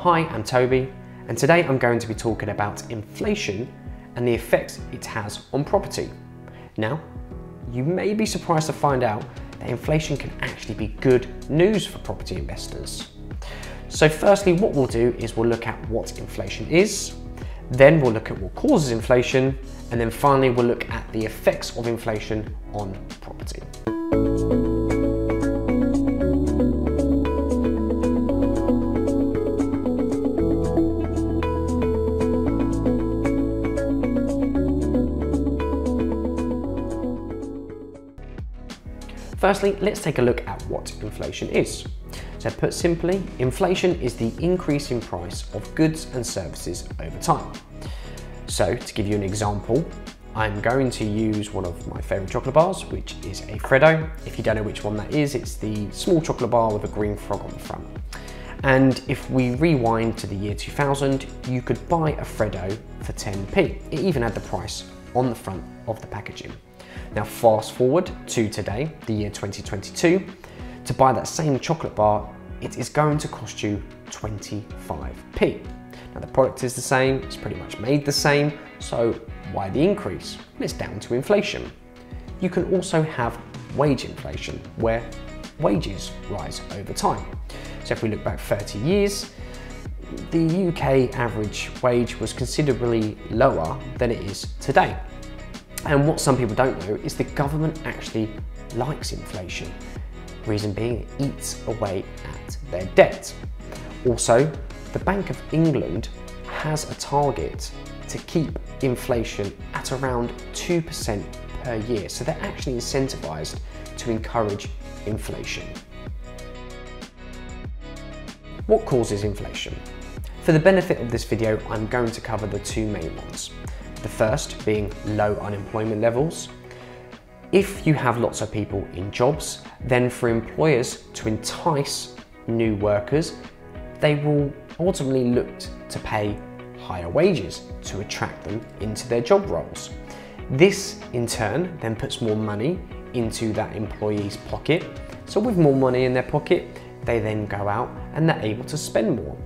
Hi, I'm Toby, and today I'm going to be talking about inflation and the effects it has on property. Now, you may be surprised to find out that inflation can actually be good news for property investors. So firstly, what we'll do is we'll look at what inflation is, then we'll look at what causes inflation, and then finally we'll look at the effects of inflation on property. Firstly, let's take a look at what inflation is. So put simply, inflation is the increase in price of goods and services over time. So to give you an example, I'm going to use one of my favourite chocolate bars, which is a Freddo. If you don't know which one that is, it's the small chocolate bar with a green frog on the front. And if we rewind to the year 2000, you could buy a Freddo for 10p. It even had the price on the front of the packaging. Now fast forward to today, the year 2022, to buy that same chocolate bar, it is going to cost you 25p. Now the product is the same, it's pretty much made the same, so why the increase? Well, it's down to inflation. You can also have wage inflation, where wages rise over time. So if we look back 30 years, the UK average wage was considerably lower than it is today. And what some people don't know is the government actually likes inflation. Reason being, it eats away at their debt. Also, the Bank of England has a target to keep inflation at around 2% per year. So they're actually incentivized to encourage inflation. What causes inflation? For the benefit of this video, I'm going to cover the two main ones. The first being low unemployment levels. If you have lots of people in jobs, then for employers to entice new workers, they will ultimately look to pay higher wages to attract them into their job roles. This in turn then puts more money into that employee's pocket. So with more money in their pocket, they then go out and they're able to spend more.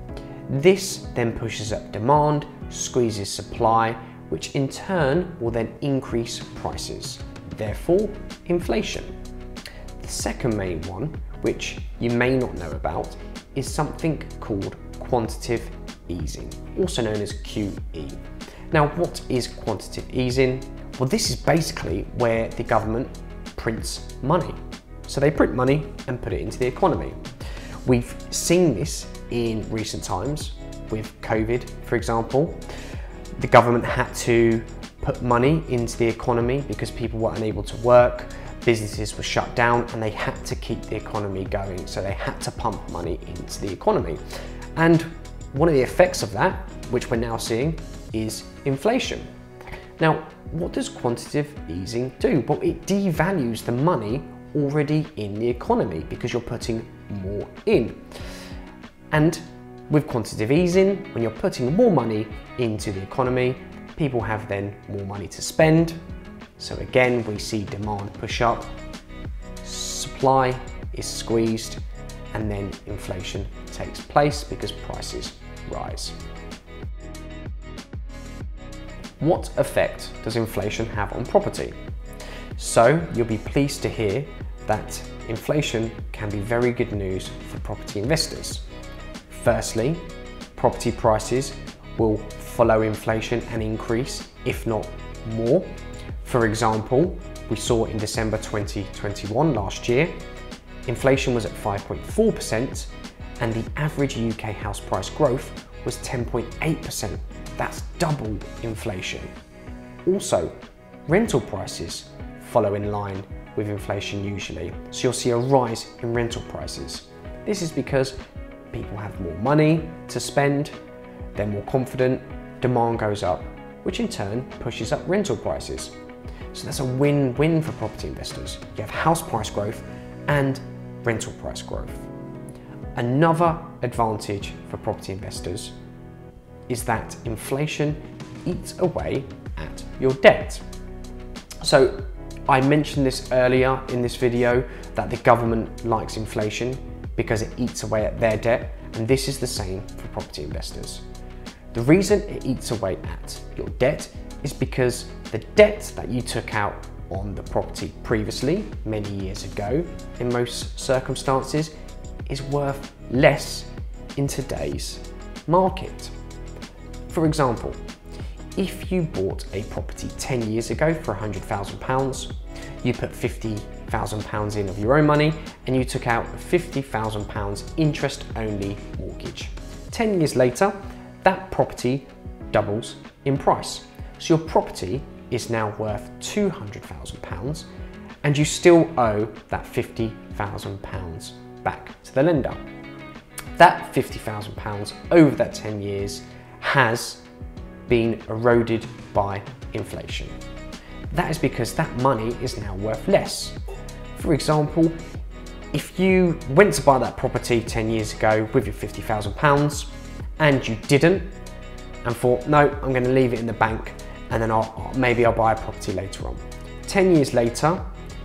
This then pushes up demand, squeezes supply, which in turn will then increase prices, therefore inflation. The second main one, which you may not know about, is something called quantitative easing, also known as QE. Now, what is quantitative easing? Well, this is basically where the government prints money. So they print money and put it into the economy. We've seen this in recent times with COVID, for example. The government had to put money into the economy because people were unable to work, businesses were shut down, and they had to keep the economy going. So they had to pump money into the economy. And one of the effects of that, which we're now seeing, is inflation. Now, what does quantitative easing do? Well, it devalues the money already in the economy because you're putting more in. And with quantitative easing, when you're putting more money into the economy, people have then more money to spend. So again, we see demand push up, supply is squeezed, and then inflation takes place because prices rise. What effect does inflation have on property? So you'll be pleased to hear that inflation can be very good news for property investors. Firstly, property prices will follow inflation and increase, if not more. For example, we saw in December 2021 last year, inflation was at 5.4% and the average UK house price growth was 10.8%. That's double inflation. Also, rental prices follow in line with inflation usually. So you'll see a rise in rental prices. This is because people have more money to spend, they're more confident, demand goes up, which in turn pushes up rental prices. So that's a win-win for property investors. You have house price growth and rental price growth. Another advantage for property investors is that inflation eats away at your debt. So I mentioned this earlier in this video that the government likes inflation because it eats away at their debt, and this is the same for property investors. The reason it eats away at your debt is because the debt that you took out on the property previously, many years ago, in most circumstances, is worth less in today's market. For example, if you bought a property 10 years ago for £100,000, you put £50,000 in of your own money and you took out a £50,000 interest-only mortgage. 10 years later, that property doubles in price. So your property is now worth £200,000 and you still owe that £50,000 back to the lender. That £50,000 over that 10 years has been eroded by inflation. That is because that money is now worth less. For example, if you went to buy that property 10 years ago with your £50,000 and you didn't and thought, no, I'm going to leave it in the bank and then maybe I'll buy a property later on. 10 years later,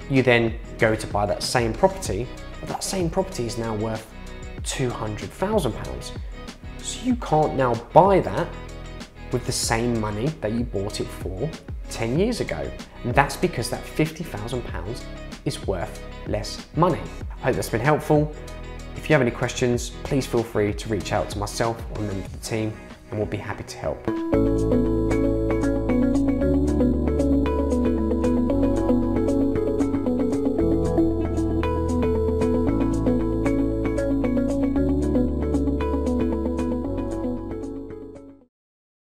you then go to buy that same property, but that same property is now worth £200,000. So you can't now buy that with the same money that you bought it for 10 years ago. And that's because that £50,000 is worth less money. I hope that's been helpful. If you have any questions, please feel free to reach out to myself or a member of the team and we'll be happy to help.